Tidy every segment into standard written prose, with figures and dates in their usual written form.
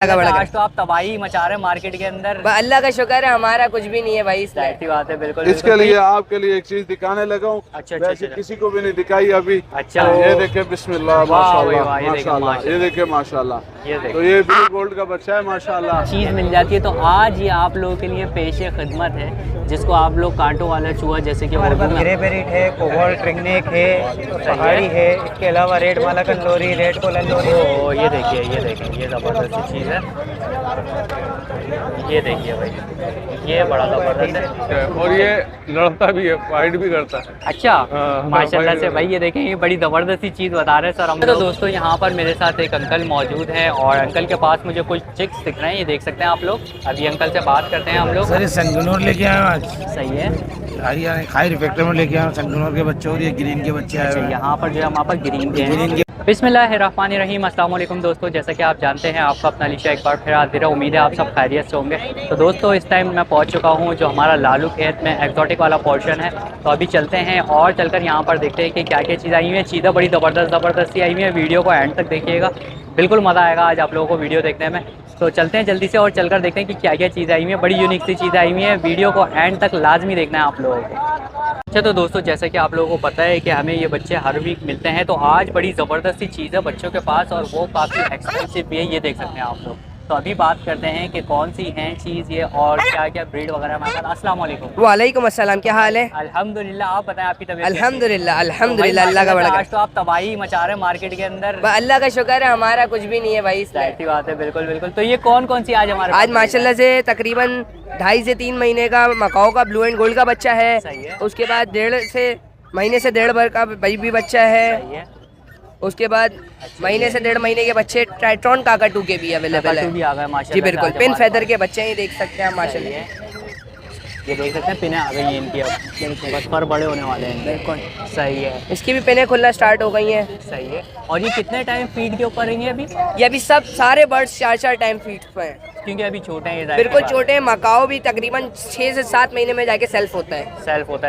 आज तो आप तबाही मचा रहे हैं मार्केट के अंदर। अल्लाह का शुक्र है, हमारा कुछ भी नहीं है भाई। ऐसी बात है, बिल्कुल। इसके लिए आपके लिए एक चीज दिखाने लगा हूँ। अच्छा। किसी को भी नहीं दिखाई अभी। अच्छा, तो ये देखे बिस्मिल्लाह माशाल्लाह, ये देखे माशाल्लाह। ये तो ये ब्लू गोल्ड का बच्चा है माशाल्लाह। चीज़ मिल जाती है। तो आज ये आप लोगों के लिए पेशे खिदमत है, जिसको आप लोग कांटों वाला चूहा जैसे कि ग्रे बेरिट है, कोबाल्ट रिंगनेक है, पहाड़ी है, इसके अलावा रेड माला कंदोरी, रेड कोला लोरी। ओ ये देखिए ये ज़बरदस्त चीज़ है। ये देखिए भाई, ये बड़ा ज़बरदस्त है और ये लड़ता भी है, फाइट भी करता है। अच्छा, माशाल्लाह से भाई। ये देखें, ये बड़ी ज़बरदस्त चीज़ बता रहे हैं सर हम। तो दोस्तों यहाँ पर मेरे साथ एक अंकल मौजूद है और अंकल के पास मुझे कुछ चिक्स दिख रहे हैं, ये देख सकते हैं आप लोग। अभी अंकल से बात करते हैं हम लोग। सर संगनूर लेके आए आज। सही है, खाई रिफेक्टर में लेके आए संगनूर के बच्चे और ये ग्रीन के बच्चे आए। यहाँ पर जो है हमारे पास ग्रीन के हैं। बिस्मिल्लाहिर्रहमानिर्रहीम, अस्सलाम वालेकुम दोस्तों। जैसा कि आप जानते हैं, आपका अपना अलीशा एक बार फिर हाजिर है। उम्मीद है आप सब खैरियत से होंगे। तो दोस्तों इस टाइम मैं पहुंच चुका हूं जो हमारा लालू खेत में एक्जॉटिक वाला पोर्शन है। तो अभी चलते हैं और चलकर यहां पर देखते हैं कि क्या क्या चीज़ आई हुई है। चीज़ें बड़ी ज़बरदस्त सी आई हुई है। वीडियो को एंड तक देखिएगा, बिल्कुल मज़ा आएगा आज आप लोगों को वीडियो देखने में। तो चलते हैं जल्दी से और चलकर देखते हैं कि क्या क्या चीज़ें आई हुई हैं। बड़ी यूनिक सी चीज़ें आई हुई हैं। वीडियो को एंड तक लाजमी देखना है आप लोगों को। अच्छा, तो दोस्तों जैसा कि आप लोगों को पता है कि हमें ये बच्चे हर वीक मिलते हैं। तो आज बड़ी ज़बरदस्त सी चीज़ है बच्चों के पास और वो काफ़ी एक्सपेंसिव भी है, ये देख सकते हैं आप लोग। तो अभी बात करते हैं कि कौन सी हैं चीज़ ये और क्या क्या ब्रीड वगैरह हमारे साथ। अस्सलाम वालेकुम। वालेकुम अस्सलाम, क्या हाल है? अल्हम्दुलिल्लाह, आप बताएं आपकी तबीयत? अल्हम्दुलिल्लाह अल्हम्दुलिल्लाह, अल्लाह का बड़ा। आज तो आप तबाही मचा रहे हैं मार्केट के अंदर। अल्लाह का शुक्र है, हमारा कुछ भी नहीं है भाई। ऐसी बात है, बिल्कुल। तो ये कौन सी आज हमारे आज माशाल्लाह से तकरीबन 2.5 से 3 महीने का मकाओ का ब्लू एंड गोल्ड का बच्चा है। सही है। उसके बाद 1.5 महीने से 1.5 भर का बेबी बच्चा है। सही है। उसके बाद महीने से 1.5 महीने के बच्चे ट्राइट्रॉन काकाटू के भी अवेलेबल है। भी आ गए माशाल्लाह। जी बिल्कुल, पिन फेदर के बच्चे ही देख सकते हैं माशाल्लाह। ये देख सकते हैं, पिने आ गई हैं इनकी, अब बस पर बड़े होने वाले हैं। बिल्कुल सही है। इसकी भी पिने खुलना स्टार्ट हो गई हैं। सही है। और ये कितने टाइम फीड के ऊपर रहेंगे अभी? ये अभी सब सारे बर्ड्स 4 टाइम फीड पे हैं, क्योंकि अभी छोटे हैं। बिल्कुल छोटे हैं। मकाओ भी तकरीबन 6 से 7 महीने में जाके सेल्फ होता है।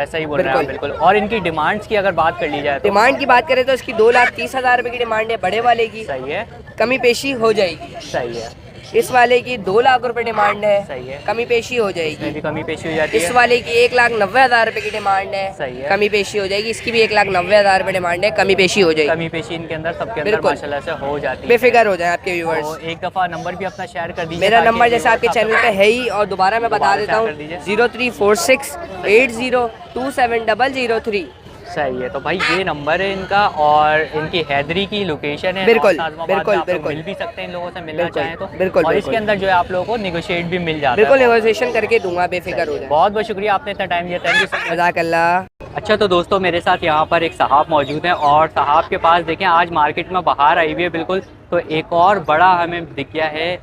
सही बोल रहे हैं बिल्कुल। और इनकी डिमांड्स की अगर बात कर ली जाए तो? डिमांड की बात करें तो इसकी 2,30,000 रुपए की डिमांड है बड़े वाले की। सही है। कमी पेशी हो जाएगी। सही है। इस वाले की 2 लाख रुपए डिमांड है। सही है। कमी पेशी हो जाएगी। भी कमी पेशी हो जाती है। इस वाले की 1,90,000 रुपए की डिमांड है। सही है। कमी पेशी हो जाएगी। इसकी भी 1,90,000 रुपए डिमांड है, कमी पेशी हो जाएगी। कमी पेशी इनके अंदर सबके अंदर माशाल्लाह से हो जाती है। बेफिक्र हो जाए आपके व्यूअर्स। तो एक दफ़ा नंबर भी अपना शेयर कर दीजिए। मेरा नंबर जैसे आपके चैनल पे है ही और दोबारा मैं बता देता हूँ, 0346 80270003। सही है। तो भाई ये नंबर है इनका और इनकी हैदरी की लोकेशन है। बिल्कुल मिल भी सकते हैं इन लोगों से मिलना चाहें तो। बिल्कुल। और इसके अंदर जो है आप लोगों को निगोशिएट भी मिल जाता है। बिल्कुल नेगोशिएशन करके दूंगा, बेफिक्र हो जाए। बहुत बहुत शुक्रिया, आपने इतना टाइम दिया। Thank you so much. जज़ाकल्लाह। अच्छा, तो दोस्तों मेरे साथ यहाँ पर एक साहब मौजूद हैं और साहब के पास देखें आज मार्केट में बाहर आई हुई है बिल्कुल। तो एक और बड़ा हमें दिख गया है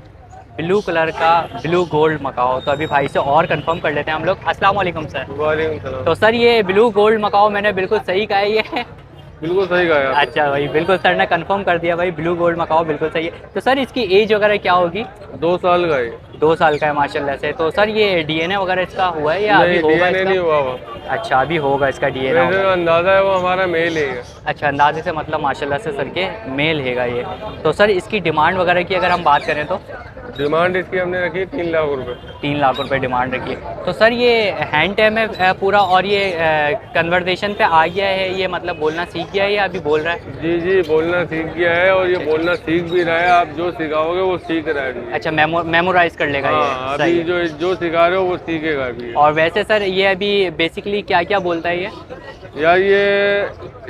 ब्लू कलर का ब्लू गोल्ड मकाओ। तो अभी भाई से और कंफर्म कर लेते हैं हम लोग। अस्सलाम वालेकुम सर। वालेकुम सलाम। तो सर ये ब्लू गोल्ड मकाओ मैंने बिल्कुल सही कहा है? ये बिल्कुल सही कहा। अच्छा भाई, बिल्कुल सर ने कंफर्म कर दिया भाई, ब्लू गोल्ड मकाओ बिल्कुल सही है। तो सर इसकी एज वगैरह क्या होगी? 2 साल का है। 2 साल का है माशाल्लाह से। तो सर ये डीएनए वगैरह इसका हुआ है या अभी होगा इसका? नहीं हुआ वो। अच्छा, अभी होगा इसका डीएनए। अंदाजा है वो हमारा मेल है। अच्छा, अंदाजे से मतलब माशाल्लाह से सर के मेल हैगा ये। तो सर इसकी डिमांड वगैरह की अगर हम बात करें तो? डिमांड इसकी हमने रखी है 3 लाख रुपए। 3 लाख रुपए डिमांड रखी है। तो सर ये हैंड टाइम है पूरा और ये कन्वर्सेशन पे आ गया है, ये मतलब बोलना सीख गया है या अभी बोल रहा है? जी बोलना सीख गया है और ये बोलना सीख भी रहा है। आप जो सिखाओगे वो सीख रहा है। अच्छा, मेमोराइज कर लेगा ये? अभी जो सिखा रहे हो वो सीखेगा अभी। और वैसे सर ये अभी बेसिकली क्या क्या बोलता है ये? यार ये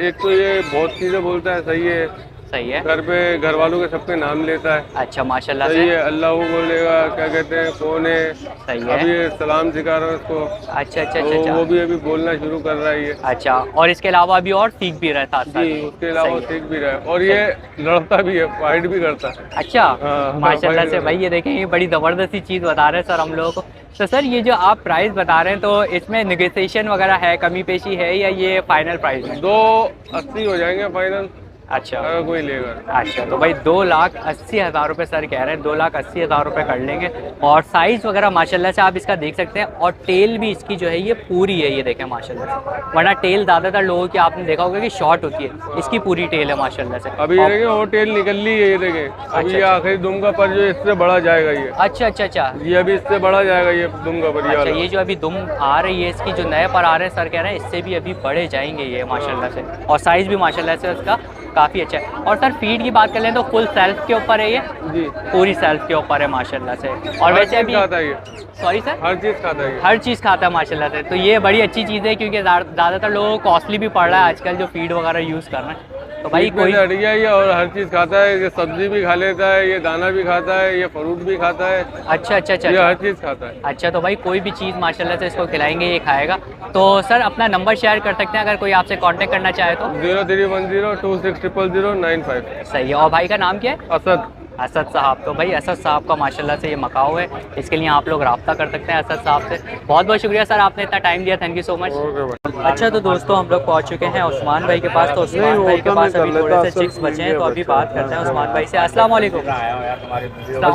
एक तो ये बहुत चीज़ें बोलता है। सही है। सही है। घर पे घर वालों के सबके नाम लेता है। अच्छा माशाल्लाह से। सही है। अल्लाह वो बोलेगा, क्या कहते हैं, कौन है। सही है। अभी सलाम सिखा रहा है उसको। अच्छा। वो भी अभी बोलना शुरू कर रहा है ये। अच्छा, और इसके अलावा अभी और सीख भी रहा है साथ साथ? जी, उसके अलावा सीख भी रहा है और ये लड़ता भी है, फाइट भी करता है। अच्छा माशाल्लाह से फाइट भाई। ये देखें, ये बड़ी ज़बरदस्त सी चीज़ बता रहे हैं सर हम लोगों को। तो सर ये जो आप प्राइस बता रहे हैं तो इसमें नेगोशिएशन वगैरह है, कमी पेशी है या ये फाइनल प्राइस है? 280 हो जाएंगे फाइनल। अच्छा अगर कोई लेगा। अच्छा, तो भाई 2,80,000 रुपये सर कह रहे हैं, 2,80,000 रुपये कर लेंगे। और साइज़ वगैरह माशाल्लाह से आप इसका देख सकते हैं, और टेल भी इसकी जो है ये पूरी है, ये देखें माशाल्लाह से। वरना टेल ज़्यादातर लोगों की आपने देखा होगा कि शॉर्ट होती है, इसकी पूरी टेल है माशाल्लाह से। अभी ये देखें वो टेल निकल ली है, ये देखें अभी ये आखिरी दुम का पर जो इससे बड़ा जाएगा ये। अच्छा अच्छा अच्छा, ये अभी इससे बड़ा जाएगा ये दुम का पर ये अच्छा वाला। ये जो अभी दुम आ रही है इसकी, जो नए पर आ रहे हैं सर कह रहे हैं इससे भी अभी बड़े जाएंगे ये माशाल्लाह से। और साइज़ भी माशाल्लाह से उसका काफ़ी अच्छा है। और सर फीड की बात कर लें तो फुल सेल्फ के ऊपर है ये, जी पूरी सेल्फ के ऊपर है माशाल्लाह से। और वैसे अभी खाता है ये, सॉरी सर, हर चीज़ खाता है ये। हर चीज़ खाता है माशाल्लाह से। तो ये बड़ी अच्छी चीज़ है, क्योंकि ज़्यादातर लोगों को कॉस्टली भी पड़ रहा है आजकल जो फीड वगैरह यूज़ कर रहे हैं। तो भाई कोई हट गया ये, और हर चीज़ खाता है, ये सब्जी भी खा लेता है, ये दाना भी खाता है, ये फ्रूट भी खाता है, अच्छा अच्छा अच्छा ये अच्छा। हर चीज़ खाता है। अच्छा, तो भाई कोई भी चीज़ माशाल्लाह से इसको खिलाएंगे ये खाएगा। तो सर अपना नंबर शेयर कर सकते हैं अगर कोई आपसे कांटेक्ट करना चाहे तो? 0310260095। सही है। और भाई का नाम क्या है? असद। असद साहब। तो भाई असद साहब का माशाल्लाह से ये मकाऊ है, इसके लिए आप लोग रब्ता कर सकते हैं असद साहब से। बहुत बहुत शुक्रिया सर, आपने इतना टाइम दिया, thank you so much. Okay भाई। अच्छा, तो दोस्तों हम लोग पहुंच चुके हैं उस्मान भाई के पास। तो उस्मान भाई के पास अभी थोड़े से चिक्स बचे हैं, तो अभी बात करते हैं उस्मान भाई से। अस्सलाम वालेकुम।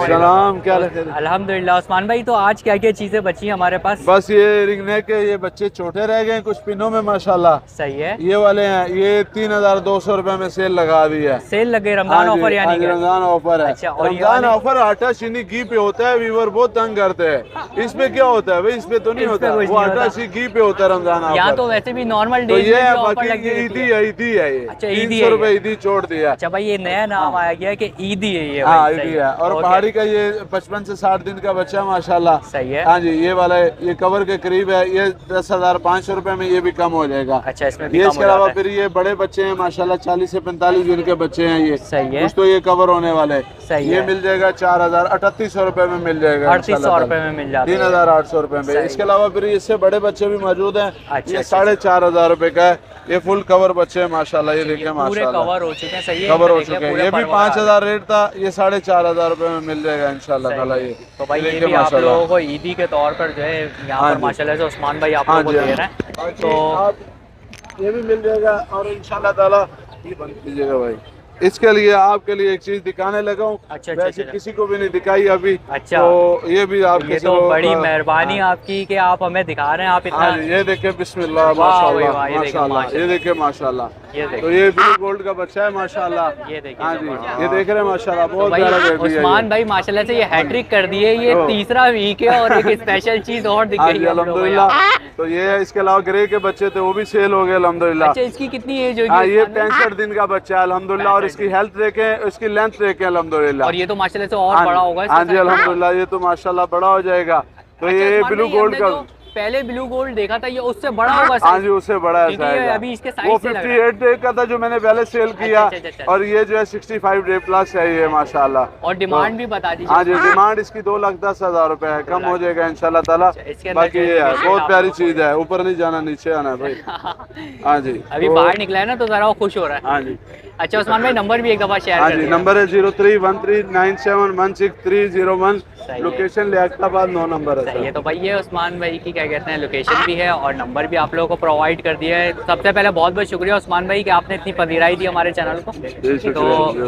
सलाम, क्या अल्हम्दुलिल्लाह। उस्मान भाई, तो आज क्या क्या चीज़ें बची हैं हमारे पास? बस ये रिंगने के ये बच्चे छोटे रह गए कुछ पिनों में माशाल्लाह। सही है। ये वाले हैं, ये 3,200 रुपए में सेल लगा दी है। सेल लगे रमजान ऑफर यानी कि? रमजान ऑफर है। अच्छा, और ये रमजान वाले? ऑफर आटा चीनी घी पे होता है, व्यूवर बहुत तंग करते हैं। इसमें क्या होता है भाई? इसमें तो नहीं इस पे होता, कुछ वो नहीं आटा होता। चीनी घी पे होता है रमजान यहाँ ऑफर। तो वैसे भी नॉर्मल तो डेज ये में है, भी ऑफर बाकी लगी ये रहती ईदी है। है, ईदी है ये। अच्छा, ईदी 300 है रुपए ये। ईदी छोड़ दिया। अच्छा भाई, ये नया नाम आया गया है कि ईदी है ये। हाँ भाई, ईदी सही है। और ओके। पहाड़ी का ये 55 से 60 दिन का बच्चा है माशाल्लाह। सही है। हाँ जी, ये वाला ये कवर के करीब है, ये 10,500 रुपए में ये भी कम हो जाएगा। अच्छा, इसमें भी ये कम इसके हो अलावा जाता है। फिर ये बड़े बच्चे हैं माशाल्लाह, 40 से 45 दिन के बच्चे हैं ये। सही है। कुछ तो ये कवर होने वाले। सही ये है। मिल जाएगा 3800 रुपए में मिल जाएगा। 3800 रुपए में मिल जाता है। 3,800 रुपए सही। में। इसके अलावा फिर इससे बड़े बच्चे भी मौजूद हैं। अच्छा, ये अच्छा, 4,500 रुपए का है। ये फुल कवर बच्चे हैं माशाल्लाह, ये देखिए पूरे माशाल्लाह कवर हो चुके हैं। सही है, कवर हो देखिए चुके हैं। पूरे ये भी परवार 5,000 रेट था, ये 4,500 रुपए में मिल जाएगा इंशाल्लाह सही ताला। है। ये तो भाई ये देखिए भी आप माशाल्लाह। लोगों को ईदी के तौर पर जो है यहाँ हाँ पर जी। माशाल्लाह से उस्मान भाई आप हाँ लोगों को जी, दे हाँ। रहे हैं। तो आप ये भी मिल जाएगा। और इंशाल्लाह ताला ये बंद कीजिएगा भाई। इसके लिए आपके लिए एक चीज दिखाने लगा हूँ। अच्छा, अच्छा, वैसे अच्छा। किसी को भी नहीं दिखाई अभी। अच्छा। तो ये भी आप ये किसी तो को, बड़ी मेहरबानी आपकी कि आप हमें दिखा रहे हैं। आप इतना हाँ जी, ये देखिए बिस्मिल्लाह वाह भाई माशाल्लाह वाह, ये देखिए माशाल्लाह। माशाल्लाह। ये देखिए माशाल्लाह। ये तो देखिए। ये ब्लू गोल्ड का बच्चा है माशाल्लाह। ये देखिए। हाँ जी, ये देख रहे हैं माशाल्लाह, तो बहुत भाई प्यारा बेबी है उस्मान ये। भाई माशाल्लाह से ये हैट्रिक कर दिए। ये तो- तीसरा वीक है और एक स्पेशल चीज और दिख हाँ गई जी है हम लोगों को अल्हम्दुलिल्लाह। यहाँ। तो ये है, इसके अलावा ग्रे के बच्चे थे वो भी सेल हो गए अल्हम्दुलिल्लाह। अच्छा, इसकी कितनी एज होगी? हाँ, ये उस्मान भाई? 65 दिन का बच्चा है अल्हम्दुलिल्लाह। और इसकी हेल्थ देखें, इसकी लेंथ देखें अल्हम्दुलिल्लाह। और ये तो माशाल्लाह से और हाँ बड़ा जी, होगा। हाँ जी अल्हम्दुलिल्लाह, ये तो माशाल्लाह बड़ा हो जाएगा। तो अच्छा, ये उस्मान ब्लू भाई, गोल्ड हमने का, जो पहले ब्लू गोल्ड देखा था ये उससे बड़ा होगा हाँ size? जी उससे बड़ा है क्योंकि ये शायद। अभी इसके साइज वो से लग रहा है। 58 डे का था जो मैंने पहले सेल किया। अच्छा, अच्छा, अच्छा। और ये जो है 65 डे प्लस है ये माशाल्लाह। और डिमांड भी बता दीजिए। हाँ जी, डिमांड इसकी 2,10,000 रुपए है, कम हो जाएगा इंशाल्लाह ताला। इसके अंदर बाकी जो ये है, है बहुत आप प्यारी लोगों चीज है, ऊपर नहीं जाना नीचे आना है भाई। हाँ जी, अभी तो- बाहर निकला है ना तो जरा वो खुश हो रहा है। हाँ जी, अच्छा उस्मान भाई, नंबर भी एक दफा शेयर हाँ कर जी, दीजिए। नंबर है 031397163001। सही है। लोकेशन लियाकताबाद 9 नंबर है सही है। सर। तो भाई ये उस्मान भाई की क्या कहते हैं लोकेशन भी है और नंबर भी आप लोगों को प्रोवाइड कर दिया है। सबसे पहले बहुत बहुत शुक्रिया उस्मान भाई कि आपने इतनी पजीराई दी हमारे चैनल को। शुक्रिया, तो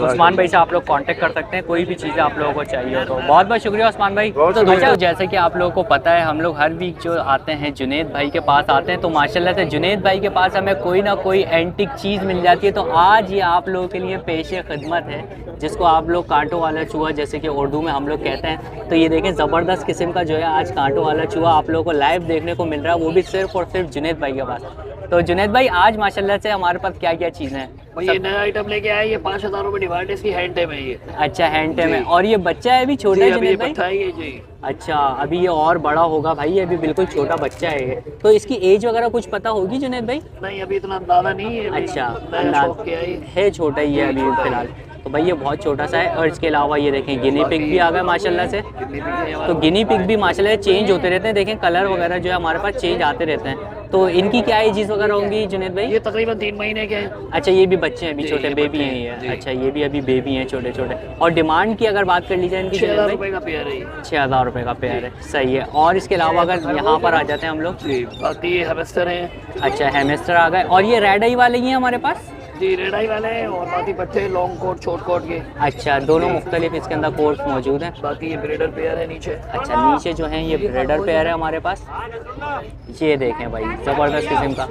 उस्मान भाई से आप लोग कांटेक्ट कर सकते हैं कोई भी चीज़ें आप लोगों को चाहिए हो। तो बहुत बहुत शुक्रिया उस्मान भाई। बहुत तो शुक्रिया। अच्छा, जैसे कि आप लोगों को पता है हम लोग हर वीक जो आते हैं जुनैद भाई के पास आते हैं, तो माशाल्लाह से जुनैद भाई के पास हमें कोई ना कोई एंटिक चीज़ मिल जाती है। तो आज ये आप लोगों के लिए पेशे खिदमत है, जिसको आप लोग कांटों वाला चूहा जैसे कि उर्दू में हम लोग कहते हैं। तो ये देखें ज़बरदस्त किस्म का जो है आज कांटों वाला चूहा आप लोगों को लाइव देखने को मिल रहा है, वो भी सिर्फ और सिर्फ जुनैद भाई के पास। तो जुनैद भाई आज माशाल्लाह से हमारे पास क्या क्या चीज़ें हैं? भाई ये नया आइटम लेके आए, ये 5,000 रुपये डिमांड है इसकी, हैंड टाइम है ये। अच्छा, हैंड टाइम है। और ये बच्चा है अभी छोटा है जी, अभी ये जुनैद भाई? पट्टा है ये जी। अच्छा, अभी ये और बड़ा होगा भाई, ये अभी बिल्कुल छोटा बच्चा है ये। तो इसकी एज वगैरह कुछ पता होगी जुनैद भाई? नहीं अभी इतना अंदाजा नहीं है। अच्छा, नया शौक किया है ये। है छोटा ही है अभी फिलहाल। तो भाई ये बहुत छोटा सा है। और इसके अलावा ये देखें गिनी पिग भी आ गया माशाल्लाह से। तो गिनी पिग भी माशाल्लाह से चेंज होते रहते हैं। देखें कलर वगैरह जो है हमारे पास चेंज आते रहते हैं। तो इनकी क्या एजेस वगैरह होंगी जुनैद भाई? ये तकरीबन 3 महीने के हैं। अच्छा, ये भी बच्चे हैं अभी, जी, छोटे ये बेबी बच्चे हैं हैं, ये। जी। अच्छा, ये भी अभी बेबी हैं छोटे छोटे। और डिमांड की अगर बात कर ली जाए इनकी 6,000 जुनैद भाई? रुपये का पेयर है ये। 6,000 रुपये का पेयर है, सही है। और इसके अलावा अगर यहाँ पर आ जाते हैं हम लोग, जी बाकी ये हैमस्टर हैं। अच्छा हैमस्टर आ गए। और ये रेड आई वाले ही हैं हमारे पास? जी रेड आई वाले हैं और बाकी बच्चे लॉन्ग कोट शॉर्ट कोट के। अच्छा, दोनों मुख्तलिफ इसके अंदर कोर्स मौजूद हैं। बाकी ये ब्रीडर पेयर है नीचे। अच्छा, नीचे जो है ये ब्रीडर पेयर है हमारे पास। ये देखें भाई, ज़बरदस्त किस्म का।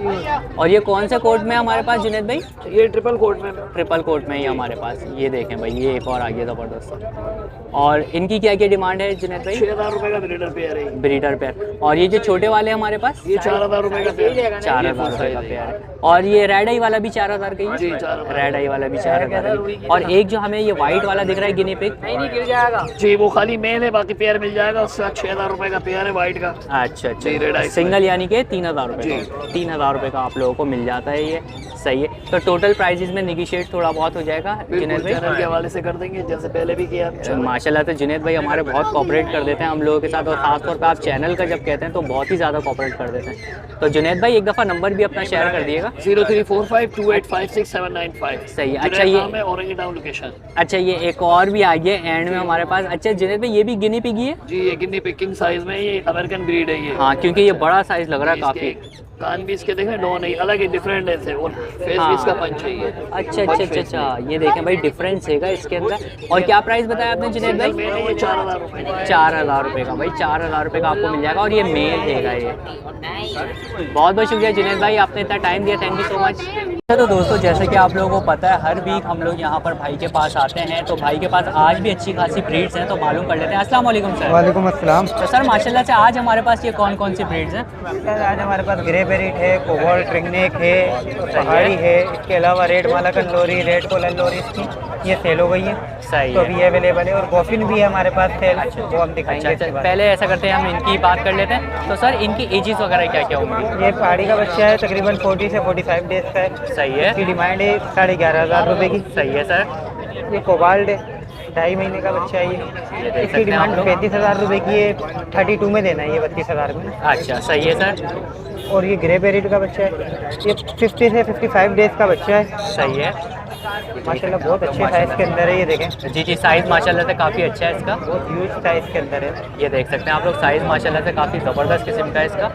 और ये कौन से कोट में है हमारे पास जुनैद भाई? ये ट्रिपल कोट में। ट्रिपल कोट में ही हमारे पास। ये देखें भाई, ये एक और आ गया ज़बरदस्त। और इनकी क्या क्या डिमांड है जुनैद भाई? 6000 रुपये का ब्रीडर पेयर है। Breeder pair. और ये जो छोटे वाले हैं हमारे पास? ये 4000 रुपये का पेयर है। 4000 रुपये का पेयर है। और ये रेड आई वाला भी 4000 का ही? जी 4000। रेड आई वाला भी 4000। और एक जो हमें ये वाइट वाला दिख रहा है गिनी पिग? नहीं गिर जाएगा जी वो खाली मेल है, बाकी पेयर मिल जाएगा। उसका 6000 रुपये का पेयर है वाइट का। अच्छा जी, रेड अच्छा, आई सिंगल यानी कि 3000 रुपये का। 3000 रुपये का आप लोगों को मिल जाता है ये। सही है। तो टोटल प्राइजेस में निगोशिएट थोड़ा बहुत हो जाएगा जुनैद भाई? चैनल के हवाले से कर देंगे जैसे पहले भी किया। माशाल्लाह, तो जुनैद भाई हमारे बहुत कोऑपरेट कर देते हैं हम लोगों के साथ, और ख़ासतौर पे आप चैनल का जब कहते हैं तो बहुत ही ज़्यादा कोऑपरेट कर देते हैं। तो जुनैद भाई एक दफ़ा नंबर भी अपना शेयर कर दिएगा। 03452856 सही है। अच्छा, ये औरंगी टाउन लोकेशन। अच्छा, ये एक और भी आ गया एंड में हमारे पास। अच्छा जुनैद भाई, ये भी गिनी पिग ही है? जी ये गिनी पिकिंग साइज में, ये अमेरिकन ब्रीड है ये। हाँ, क्योंकि ये बड़ा साइज़ लग रहा है काफ़ी। कान भी इसके देखें, डो नहीं, अलग ही डिफरेंट है और फेस हाँ। भी इसका पंच है ये। अच्छा अच्छा अच्छा अच्छा, ये देखें भाई डिफरेंस है इसके अंदर। और क्या प्राइस बताया आपने जुनैद भाई? मैंने ये 4000 रुपये। 4000 रुपये का भाई, 4000 रुपये का आपको मिल जाएगा। और ये मेल देगा ये। बहुत बहुत शुक्रिया जुनैद भाई, आपने इतना टाइम दिया, थैंक यू सो मच। तो दोस्तों, जैसे कि आप लोगों को पता है हर वीक हम लोग यहाँ पर भाई के पास आते हैं, तो भाई के पास आज भी अच्छी खासी ब्रीड्स हैं, तो मालूम कर लेते हैं। अस्सलाम वालेकुम सर। वालेकुम अस्सलाम। तो सर माशाल्लाह से आज हमारे पास ये कौन कौन सी ब्रीड्स हैं? सर आज हमारे पास ग्रे बेरिट है, कोबाल्ट रिंगनेक है, पहाड़ी है, इसके अलावा रेड मालाकन लोरी, रेड कोलन लोरी इसकी ये सेल हो गई है। सही तो है। अभी अवेलेबल है। और गॉफिन भी है हमारे पास सेल, वो हम दिखाएंगे अच्छा, इसके बाद। पहले ऐसा करते हैं हम इनकी बात कर लेते हैं। तो सर इनकी एजेस वगैरह क्या क्या होंगी? ये पहाड़ी का बच्चा है, तकरीबन 40 से 45 डेज का है। सही है। इसकी डिमांड है 11,500 रुपये की। सही है सर। ये कोबाल्ट है, 2.5 महीने का बच्चा है ये। इसकी डिमांड 35,000 रुपये की है, 32 में देना है ये 32,000 में। अच्छा, सही है सर। और ये ग्रे बेरिट का बच्चा है, ये 50 से 55 डेज का बच्चा है। सही है। माशाल्लाह बहुत अच्छे साइज़ के अंदर है, ये देखें जी जी, साइज़ माशाल्लाह से काफ़ी अच्छा है इसका। बहुत ह्यूज साइज़ के अंदर है। ये देख सकते हैं आप लोग, साइज़ माशाल्लाह से काफ़ी ज़बरदस्त किस्म का है इसका।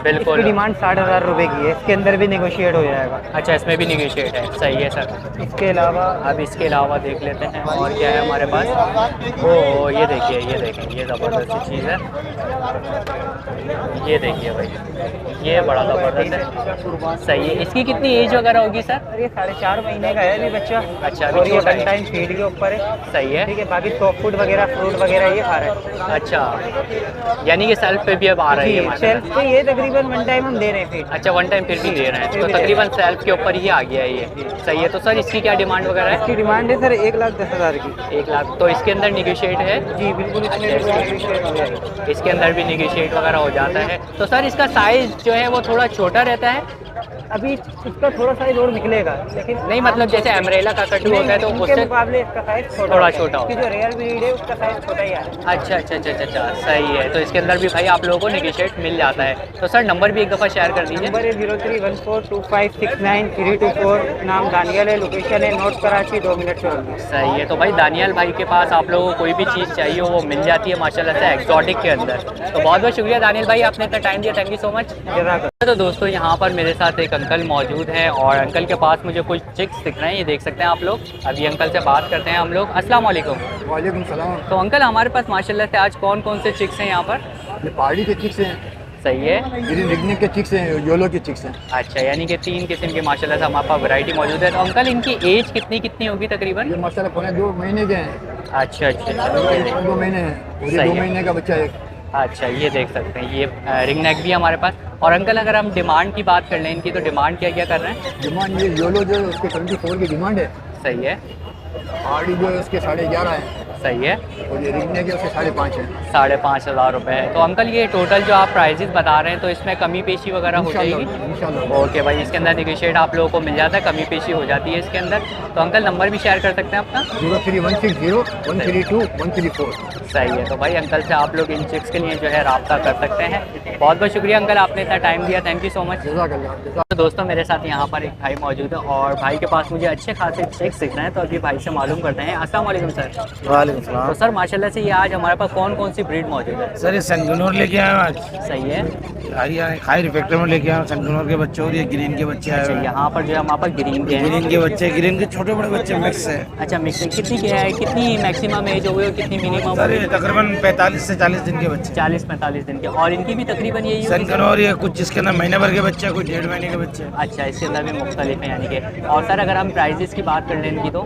बिल्कुल। इसकी डिमांड 60,000 रुपये की है, इसके अंदर भी नेगोशिएट हो जाएगा। अच्छा, इसमें भी निगोशिएट है। सही है सर। इसके अलावा अब इसके अलावा देख लेते हैं और क्या है हमारे पास। ओ ये देखिए, ये देखें, ये ज़बरदस्त सी चीज़ है। ये देखिए भाई, ये बड़ा ज़बरदस्त है। सही है। इसकी कितनी एज वगैरह होगी सर? ये 4.5 महीने का है अभी बच्चा। अच्छा, अभी और ये छोटा है। 1 टाइम फीड के ऊपर है। सही है। ठीक है, बाकी सॉफ्ट फूड वगैरह, फ्रूट वगैरह ये खा रहा है। अच्छा, यानी कि सेल्फ पे भी अब आ रही है जी, माशाल्लाह। सेल्फ पे ये तकरीबन 1 टाइम हम दे रहे हैं फीड। अच्छा, 1 टाइम फिर भी दे रहे हैं, तो तकरीबन सेल्फ के ऊपर ही आ गया है ये। सही है। तो सर इसकी क्या डिमांड वगैरह है? इसकी डिमांड है सर 1,10,000 की। 1 लाख। तो इसके अंदर निगोशिएट है? जी बिल्कुल, इसमें negotiate हो जाएगा। इसके अंदर भी निगोशिएट वगैरह हो जाता है। तो सर इसका साइज़ जो है वो थोड़ा छोटा रहता है? अभी इसका थोड़ा साइज और निकलेगा, लेकिन नहीं मतलब जैसे अम्ब्रेला का कट होता है तो इनके उससे मुकाबले इसका साइज छोटा थोड़ा होता है। छोटा इसकी जो रियल ब्रीड है उसका साइज छोटा ही आ रहा है। अच्छा अच्छा अच्छा अच्छा अच्छा, सही है। तो इसके अंदर भी भाई आप लोगों को निगोशिएट मिल जाता है। तो सर नंबर भी एक दफ़ा शेयर कर दीजिए। नंबर है 03142569 नाम दानियल है, लोकेशन है नॉर्थ कराची, 2 मिनट से होगी। सही है। तो भाई दानियाल भाई के पास आप लोगों को कोई भी चीज़ चाहिए हो वो मिल जाती है माशाल्लाह से एक्सोटिक के अंदर। तो बहुत बहुत शुक्रिया दानियाल भाई, आपने इतना टाइम दिया, थैंक यू सो मच। तो दोस्तों यहाँ पर मेरे साथ एक अंकल मौजूद हैं और अंकल के पास मुझे कुछ चिक्स दिख रहे हैं, ये देख सकते हैं आप लोग। अभी अंकल से बात करते हैं हम लोग। अस्सलाम वालेकुम। वालेकुम सलाम। तो अंकल हमारे पास माशाल्लाह से आज कौन कौन से चिक्स हैं यहाँ पर? ये पहाड़ी के चिक्स हैं, सही है। ग्रीन रिगनिक के चिक्स हैं, योलो के चिक्स हैं। अच्छा, यानी कि 3 किस्म के माशाल्लाह से हमारे पास वैरायटी मौजूद है। तो अंकल इनकी एज कितनी कितनी होगी तकरीबन? ये माशाल्लाह पौने 2 महीने के हैं। अच्छा अच्छा अच्छा, ये देख- 2 महीने हैं और ये सही 2 है। महीने का बच्चा है। अच्छा, ये देख सकते हैं, ये रिंग नेक भी है हमारे पास। और अंकल अगर हम डिमांड की बात कर लें इनकी, तो डिमांड क्या क्या कर रहे हैं? डिमांड ये योलो जो है उसके 24 की डिमांड है। सही है। पहाड़ी जो है उसके 11.5 है सही है। और ये रिगनिक है उसके 5.5 है। 5,500 रुपये है। तो अंकल ये टोटल जो आप प्राइजेस बता रहे हैं तो इसमें कमी पेशी वगैरह हो जाएगी? इंशाल्लाह। ओके भाई, इसके अंदर निगोशिएट आप लोगों को मिल जाता है, कमी पेशी हो जाती है इसके अंदर। तो अंकल नंबर भी शेयर कर सकते हैं अपना? 03160132 सही है। तो भाई अंकल से आप लोग इन चिक्स के लिए जो है रब्ता कर सकते हैं। बहुत बहुत शुक्रिया अंकल, आपने इतना टाइम दिया, थैंक यू सो मच। तो दोस्तों मेरे साथ यहाँ पर एक भाई मौजूद है और भाई के पास मुझे अच्छे खासे चिक्स दिख रहे हैं, तो अभी भाई से मालूम करते हैं। अस्सलाम वालेकुम सर। वालेकुम तो सर माशाल्लाह से ये आज हमारे पास कौन कौन सी ब्रीड मौजूद है? सर ये संगनूर लेके आए आज, सही है। हाई फैक्ट्री में लेके आए संगनूर के बच्चे और ये ग्रीन के बच्चे आए अच्छा, हुए हैं। यहाँ पर जो है हमारे पास ग्रीन के हैं। ग्रीन के बच्चे, ग्रीन के छोटे बड़े बच्चे मिक्स है। अच्छा, मिक्सिंग कितनी क्या है, कितनी मैक्सिमम एज हो गई और कितनी मिनिमम? सर ये तकरीबन 45 से 40 दिन के बच्चे। 40-45 दिन के। और इनकी भी तकरीबन यही होगी? संगनूर ये कुछ जिसके अंदर महीने भर के बच्चे, कुछ 1.5 महीने के बच्चे। अच्छा, इसके अंदर भी मुख्तलिफ है यानी कि। और सर अगर हम प्राइजेस की बात कर लें इनकी, तो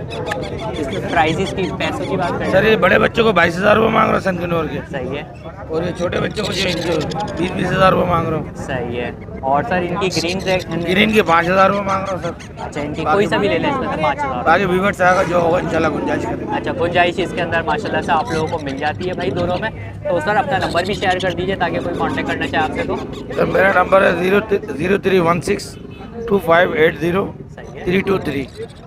प्राइजेस की, पैसों की बात करें? सर ये बड़े बच्चों को 22,000 रुपये मांग रहा हूँ संगनूर के, सही है। और ये छोटे बच्चों को 20,000 रुपये मांग रहा हूँ। सही है। और सर इनकी ग्रीन के 5,000 रुपये मांग रहा हूँ सर। अच्छा, इनकी कोई सा भी ले लें इसमें 5,000। बाकी व्यूवर्स से आकर जो होगा इंशाल्लाह गुंजाइश करें। अच्छा, गुंजाइश इसके अंदर माशाल्लाह से आप लोगों को मिल जाती है भाई दोनों में। तो सर अपना नंबर भी शेयर कर दीजिए ताकि कोई कांटेक्ट करना चाहे आपसे तो। सर मेरा नंबर है 0316 2580 323।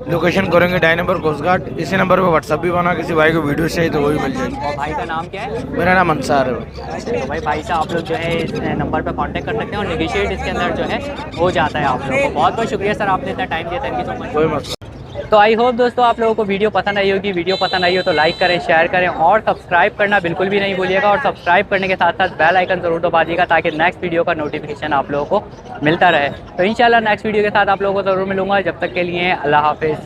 लोकेशन करेंगे डाई नंबर कोस्टगार्ड। इसी नंबर पे व्हाट्सअप भी बना, किसी भाई को वीडियो चाहिए तो वो भी मिल जाएगी। और भाई का नाम क्या है? मेरा नाम अंसार है भाई। तो भाई से आप लोग जो है इस नंबर पर कांटेक्ट कर सकते हैं और नेगोशिएट इसके अंदर जो है हो जाता है आप लोगों को। बहुत बहुत शुक्रिया सर, आपने इतना टाइम दिया, थैंक यू सो मच। कोई मसला। तो आई होप दोस्तों आप लोगों को वीडियो पसंद आई होगी। वीडियो पसंद आई हो तो लाइक करें, शेयर करें और सब्सक्राइब करना बिल्कुल भी नहीं भूलिएगा। और सब्सक्राइब करने के साथ साथ बेल आइकन ज़रूर दबा दीजिएगा ताकि नेक्स्ट वीडियो का नोटिफिकेशन आप लोगों को मिलता रहे। तो इंशाल्लाह नेक्स्ट वीडियो के साथ आप लोगों को ज़रूर मिलूंगा। जब तक के लिए अल्लाह हाफिज़।